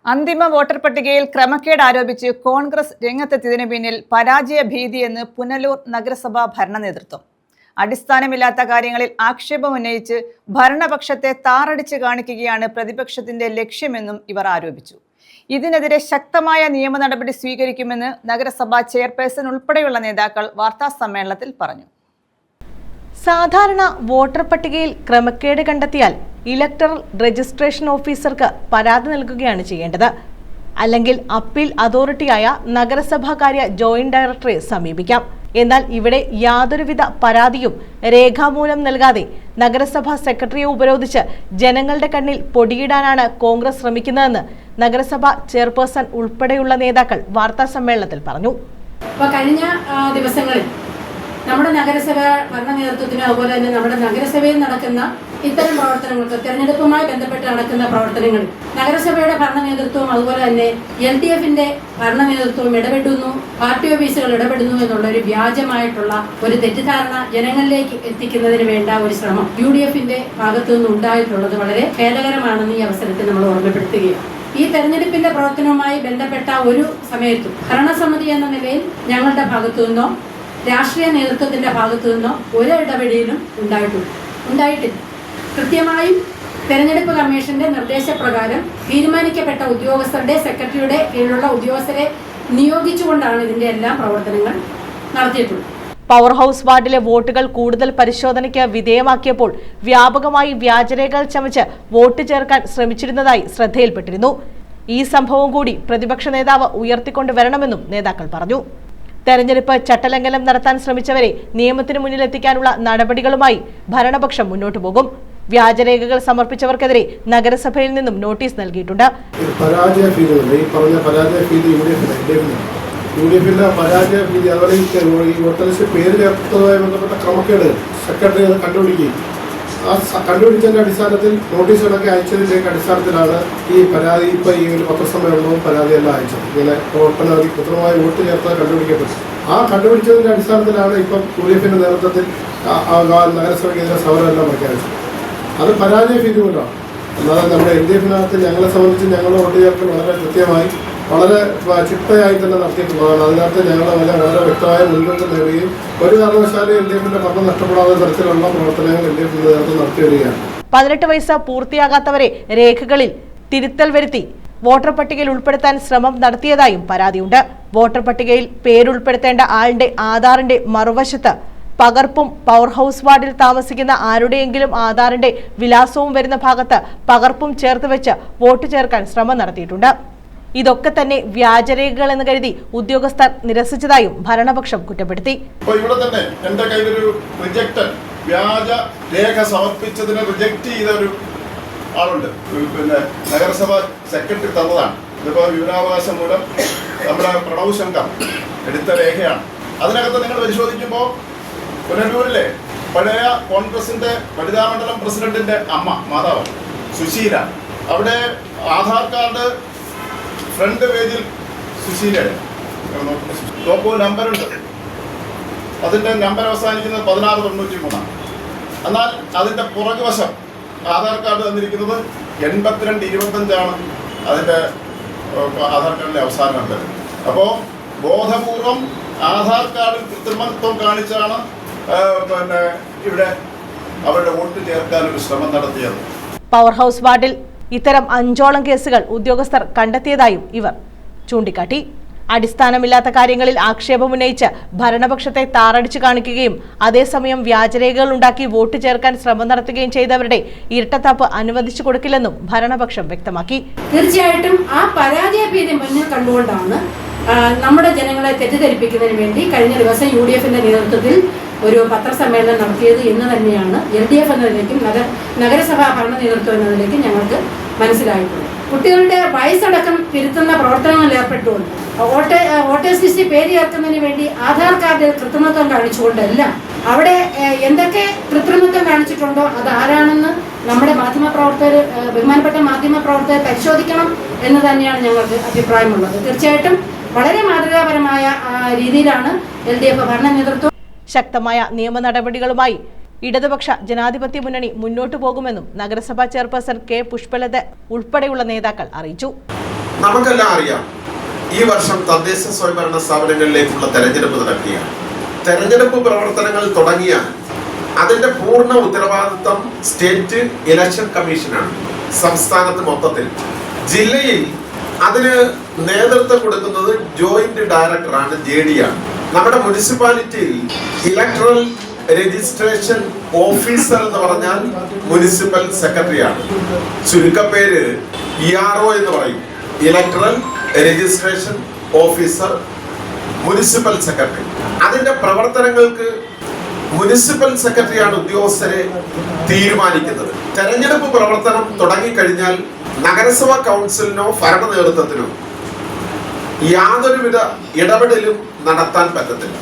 അന്തിമ വോട്ടർ പട്ടികയിൽ ക്രമക്കേട് ആരോപിച്ച് കോൺഗ്രസ് രംഗത്തെത്തിയതിനു പിന്നിൽ പരാജയ ഭീതിയെന്ന് പുനലൂർ നഗരസഭാ ഭരണ നേതൃത്വം. അടിസ്ഥാനമില്ലാത്ത കാര്യങ്ങളിൽ ആക്ഷേപമുന്നയിച്ച് ഭരണപക്ഷത്തെ താറടിച്ച് കാണിക്കുകയാണ് പ്രതിപക്ഷത്തിന്റെ ലക്ഷ്യമെന്നും ഇവർ ആരോപിച്ചു. ഇതിനെതിരെ ശക്തമായ നിയമ നടപടി സ്വീകരിക്കുമെന്ന് നഗരസഭാ ചെയർപേഴ്സൺ ഉൾപ്പെടെയുള്ള നേതാക്കൾ വാർത്താസമ്മേളനത്തിൽ പറഞ്ഞു. സാധാരണ വോട്ടർ പട്ടികയിൽ ക്രമക്കേട് കണ്ടെത്തിയാൽ ഇലക്ടറൽ രജിസ്ട്രേഷൻ ഓഫീസർക്ക് പരാതി നൽകുകയാണ് ചെയ്യേണ്ടത്. അല്ലെങ്കിൽ അപ്പീൽ അതോറിറ്റിയായ നഗരസഭാകാര്യ ജോയിന്റ് ഡയറക്ടറെ സമീപിക്കാം. എന്നാൽ ഇവിടെ യാതൊരുവിധ പരാതിയും രേഖാമൂലം നൽകാതെ നഗരസഭാ സെക്രട്ടറിയെ ഉപരോധിച്ച് ജനങ്ങളുടെ കണ്ണിൽ പൊടിയിടാനാണ് കോൺഗ്രസ് ശ്രമിക്കുന്നതെന്ന് നഗരസഭാ ചെയർപേഴ്സൺ ഉൾപ്പെടെയുള്ള നേതാക്കൾ വാർത്താസമ്മേളനത്തിൽ പറഞ്ഞു. കഴിഞ്ഞ ദിവസങ്ങളിൽ നമ്മുടെ നഗരസഭ ഭരണ നേതൃത്വത്തിനും അതുപോലെ തന്നെ നമ്മുടെ നഗരസഭയിൽ നടക്കുന്ന ഇത്തരം പ്രവർത്തനങ്ങൾക്ക് തെരഞ്ഞെടുപ്പുമായി ബന്ധപ്പെട്ട് നടക്കുന്ന പ്രവർത്തനങ്ങൾ നഗരസഭയുടെ ഭരണ നേതൃത്വവും അതുപോലെ തന്നെ LDFന്റെ ഭരണ നേതൃത്വവും ഇടപെടുന്നു, പാർട്ടി ഓഫീസുകൾ ഇടപെടുന്നു എന്നുള്ള ഒരു വ്യാജമായിട്ടുള്ള ഒരു തെറ്റിദ്ധാരണ ജനങ്ങളിലേക്ക് എത്തിക്കുന്നതിന് വേണ്ട ഒരു ശ്രമം UDFന്റെ ഭാഗത്തു നിന്ന് ഉണ്ടായിട്ടുള്ളത് വളരെ ഖേദകരമാണെന്ന് ഈ അവസരത്തിൽ നമ്മൾ ഓർമ്മപ്പെടുത്തുകയാണ്. ഈ തെരഞ്ഞെടുപ്പിന്റെ പ്രവർത്തനവുമായി ബന്ധപ്പെട്ട ഒരു സമയത്തും ഭരണസമിതി എന്ന നിലയിൽ ഞങ്ങളുടെ ഭാഗത്തു നിന്നോ രാഷ്ട്രീയ നേതൃത്വത്തിന്റെ ഭാഗത്തു നിന്നോ ഒരു ഇടപെടലും ഉണ്ടായിട്ടില്ല. കൃത്യമായും തെരഞ്ഞെടുപ്പ് കമ്മീഷന്റെ നിർദ്ദേശപ്രകാരം തീരുമാനിക്കപ്പെട്ട ഉദ്യോഗസ്ഥരുടെ സെക്രട്ടറിയുടെ കീഴിലുള്ള ഉദ്യോഗസ്ഥരെ നിയോഗിച്ചുകൊണ്ടാണ് ഇതിന്റെ എല്ലാ പ്രവർത്തനങ്ങൾ നടത്തിയിട്ടുള്ളത്. പവർ ഹൗസ് വാർഡിലെ വോട്ടുകൾ കൂടുതൽ പരിശോധനയ്ക്ക് വിധേയമാക്കിയപ്പോൾ വ്യാപകമായി വ്യാജരേഖകൾ ചമച്ച് വോട്ട് ചേർക്കാൻ ശ്രമിച്ചിരുന്നതായി ശ്രദ്ധയിൽപ്പെട്ടിരുന്നു. ഈ സംഭവം കൂടി പ്രതിപക്ഷ നേതാവ് ഉയർത്തിക്കൊണ്ടുവരണമെന്നും നേതാക്കൾ പറഞ്ഞു. തെരഞ്ഞെടുപ്പ് ചട്ടലംഘനം നടത്താൻ ശ്രമിച്ചവരെ നിയമത്തിന് മുന്നിലെത്തിക്കാനുള്ള നടപടികളുമായി ഭരണപക്ഷം മുന്നോട്ടു പോകും. വ്യാജരേഖകൾ സമർപ്പിച്ചവർക്കെതിരെ നഗരസഭയിൽ നിന്നും നോട്ടീസ് നൽകിയിട്ടുണ്ട്. കണ്ടുപിടിച്ചതിന്റെ അടിസ്ഥാനത്തിൽ നോട്ടീസുകളൊക്കെ അയച്ചതിന്റെ അടിസ്ഥാനത്തിലാണ് ഈ പരാതി ഇപ്പൊ ഈ ഒരു പത്രസമ്മേളനവും പരാതിയെല്ലാം അയച്ചത്. ഇങ്ങനെ ഒട്ടനവധി കൃത്രിമമായ വോട്ട് ചേർത്ത് കണ്ടുപിടിക്കപ്പെട്ടു. ആ കണ്ടുപിടിച്ചതിന്റെ അടിസ്ഥാനത്തിലാണ് ഇപ്പം UDFന്റെ നേതൃത്വത്തിൽ നഗരസഭയ്ക്കെതിരെ സമരമെല്ലാം പ്രഖ്യാപിച്ചത്. അത് പരാജയ ഭീതി കൊണ്ടാണ്. അല്ലാതെ നമ്മുടെ LDFനകത്ത് ഞങ്ങളെ സംബന്ധിച്ച് ഞങ്ങളുടെ വോട്ട് ചേർക്കൽ വളരെ കൃത്യമായി വളരെ ചിട്ടയായി തന്നെ നടത്തിയിട്ടുള്ളതാണ്. അതിനകത്ത് ഞങ്ങൾ വളരെ വ്യക്തമായ മുൻതൂക്കം നേടുകയും ഒരു കാരണവശാലും LDFന്റെ ഭരണം നഷ്ടപ്പെടാത്ത തരത്തിലുള്ള പ്രവർത്തനങ്ങൾ LDFന്റെ നേതൃത്വം നടത്തിവരികയാണ്. 18 വയസ്സ് പൂർത്തിയാകാത്തവരെ രേഖകളിൽ തിരുത്തൽ വരുത്തി വോട്ടർ പട്ടികയിൽ ഉൾപ്പെടുത്താൻ ശ്രമം നടത്തിയതായും പരാതിയുണ്ട്. വോട്ടർ പട്ടികയിൽ പേരുൾപ്പെടുത്തേണ്ട ആളുടെ ആധാറിന്റെ മറുവശത്ത് പകർപ്പും പവർ ഹൗസ് വാർഡിൽ താമസിക്കുന്ന ആരുടെയെങ്കിലും ആധാറിന്റെ വിലാസവും വരുന്ന ഭാഗത്ത് പകർപ്പും ചേർത്ത് വെച്ച് വോട്ട് ചേർക്കാൻ ശ്രമം നടത്തിയിട്ടുണ്ട്. ഇതൊക്കെ തന്നെ വ്യാജരേഖകൾ എന്ന് കരുതി ഉദ്യോഗസ്ഥർ നിരസിച്ചതായും ഭരണപക്ഷം കുറ്റപ്പെടുത്തി. ഇവിടെ തന്നെ എന്റെ കയ്യിലൊരു റിജക്റ്റഡ് വ്യാജ രേഖ സമർപ്പിച്ചതിനെ റിജക്ട് ചെയ്ത ഒരു ആളുണ്ട്. പിന്നെ നഗരസഭ സെക്രട്ടറി തന്നതാണ്. ഇതിപ്പോ വിവരാവകാശം മൂലം നമ്മുടെ പ്രണവ് ശങ്കർ എടുത്ത രേഖയാണ്. അതിനകത്ത് നിങ്ങൾ പരിശോധിക്കുമ്പോൾ പുനലൂരിലെ പഴയ കോൺഗ്രസിന്റെ വനിതാ മണ്ഡലം പ്രസിഡന്റിന്റെ അമ്മ മാതാവ് സുശീല, അവിടെ ആധാർ കാർഡ് ഫ്രണ്ട് പേജിൽ സുശീലയുടെ ടോപ്പ് നമ്പറുണ്ട്. അതിന്റെ നമ്പർ അവസാനിക്കുന്നത് 1693. എന്നാൽ അതിന്റെ പുറകുവശം ആധാർ കാർഡ് തന്നിരിക്കുന്നത് 8225 അതിന്റെ ആധാർ കാർഡിന്റെ അവസാന നമ്പർ. അപ്പോൾ ബോധപൂർവം ആധാർ കാർഡിൽ കൃത്രിമത്വം കാണിച്ചാണ് പിന്നെ ഇവിടെ അവരുടെ വോട്ട് ചേർക്കാനൊരു ശ്രമം നടത്തിയത്. പവർ ഹൗസ് വാർഡിൽ ഇത്തരം 5ഓളം കേസുകൾ ഉദ്യോഗസ്ഥർ കണ്ടെത്തിയതായും ഇവർ ചൂണ്ടിക്കാട്ടി. അടിസ്ഥാനമില്ലാത്ത കാര്യങ്ങളിൽ ആക്ഷേപമുന്നയിച്ച് ഭരണപക്ഷത്തെ താറടിച്ചു കാണിക്കുകയും അതേസമയം വ്യാജരേഖകൾ ഉണ്ടാക്കി വോട്ട് ചേർക്കാൻ ശ്രമം നടത്തുകയും ചെയ്തവരുടെ ഇരട്ടത്താപ്പ് അനുവദിച്ചു കൊടുക്കില്ലെന്നും ഭരണപക്ഷം വ്യക്തമാക്കി. തീർച്ചയായിട്ടും ആ പരാജയ ഭീതി മുന്നിൽ കണ്ടുകൊണ്ടാണ് നമ്മുടെ ജനങ്ങളെ തെറ്റിദ്ധരിപ്പിക്കുന്നതിന് വേണ്ടി കഴിഞ്ഞ ദിവസം UDFന്റെ നേതൃത്വത്തിൽ ഒരു പത്രസമ്മേളനം നടത്തിയത് എന്ന് തന്നെയാണ് LDF എന്നതിലേക്കും നഗരസഭാ ഭരണ നേതൃത്വം എന്നതിലേക്കും ഞങ്ങൾക്ക് മനസ്സിലായിട്ടുള്ളത്. കുട്ടികളുടെ വയസ്സടക്കം തിരുത്തുന്ന പ്രവർത്തനങ്ങളിൽ ഏർപ്പെട്ടുകൊണ്ട് വോട്ടേഴ്സ് ലിസ്റ്റിൽ പേര് ചേർക്കുന്നതിന് വേണ്ടി ആധാർ കാർഡിൽ കൃത്രിമത്വം കാണിച്ചുകൊണ്ടല്ല, അവിടെ എന്തൊക്കെ കൃത്രിമത്വം കാണിച്ചിട്ടുണ്ടോ അത് ആരാണെന്ന് നമ്മുടെ ബഹുമാനപ്പെട്ട മാധ്യമപ്രവർത്തകർ പരിശോധിക്കണം എന്ന് തന്നെയാണ് ഞങ്ങൾക്ക് അഭിപ്രായമുള്ളത്. തീർച്ചയായിട്ടും വളരെ മാതൃകാപരമായ രീതിയിലാണ് LDF ഭരണ നേതൃത്വം. ശക്തമായ നിയമ നടപടികളുമായി ഇടതുപക്ഷ ജനാധിപത്യ മുന്നണി മുന്നോട്ടു പോകുമെന്നും നഗരസഭാ ചെയർപേഴ്സൺ കെ പുഷ്പലത ഉൾപ്പെടെയുള്ള നേതാക്കൾ അറിയിച്ചു. നമുക്കെല്ലാം അറിയാം, ഈ വർഷം തദ്ദേശ സ്വയംഭരണ സ്ഥാപനങ്ങളിലേക്കുള്ള തെരഞ്ഞെടുപ്പ് നടക്കുകയാണ്. തെരഞ്ഞെടുപ്പ് പ്രവർത്തനങ്ങൾ തുടങ്ങിയാൽ അതിന്റെ പൂർണ്ണ ഉത്തരവാദിത്വം സ്റ്റേറ്റ് ഇലക്ഷൻ കമ്മീഷനാണ്. സംസ്ഥാനത്ത് മൊത്തത്തിൽ, ജില്ലയിൽ അതിന് നേതൃത്വം കൊടുക്കുന്നത് ജോയിന്റ് ഡയറക്ടറാണ്, JD ആണ്. നമ്മുടെ മുനിസിപ്പാലിറ്റിയിൽ ഇലക്ട്രൽ രജിസ്ട്രേഷൻ ഓഫീസർ എന്ന് പറഞ്ഞാൽ മുനിസിപ്പൽ സെക്രട്ടറിയാണ്. ചുരുക്കപ്പേര് ERO എന്ന് പറയും, electoral registration officer, municipal secretary. അതിന്റെ പ്രവർത്തനങ്ങൾക്ക് മുനിസിപ്പൽ സെക്രട്ടറിയാണ് ഉദ്യോഗസ്ഥരെ തീരുമാനിക്കുന്നത്. തെരഞ്ഞെടുപ്പ് പ്രവർത്തനം തുടങ്ങിക്കഴിഞ്ഞാൽ നഗരസഭാ കൗൺസിലിനോ ഭരണ നേതൃത്വത്തിനോ യാതൊരുവിധ ഇടപെടലും നടത്താൻ പറ്റത്തില്ല.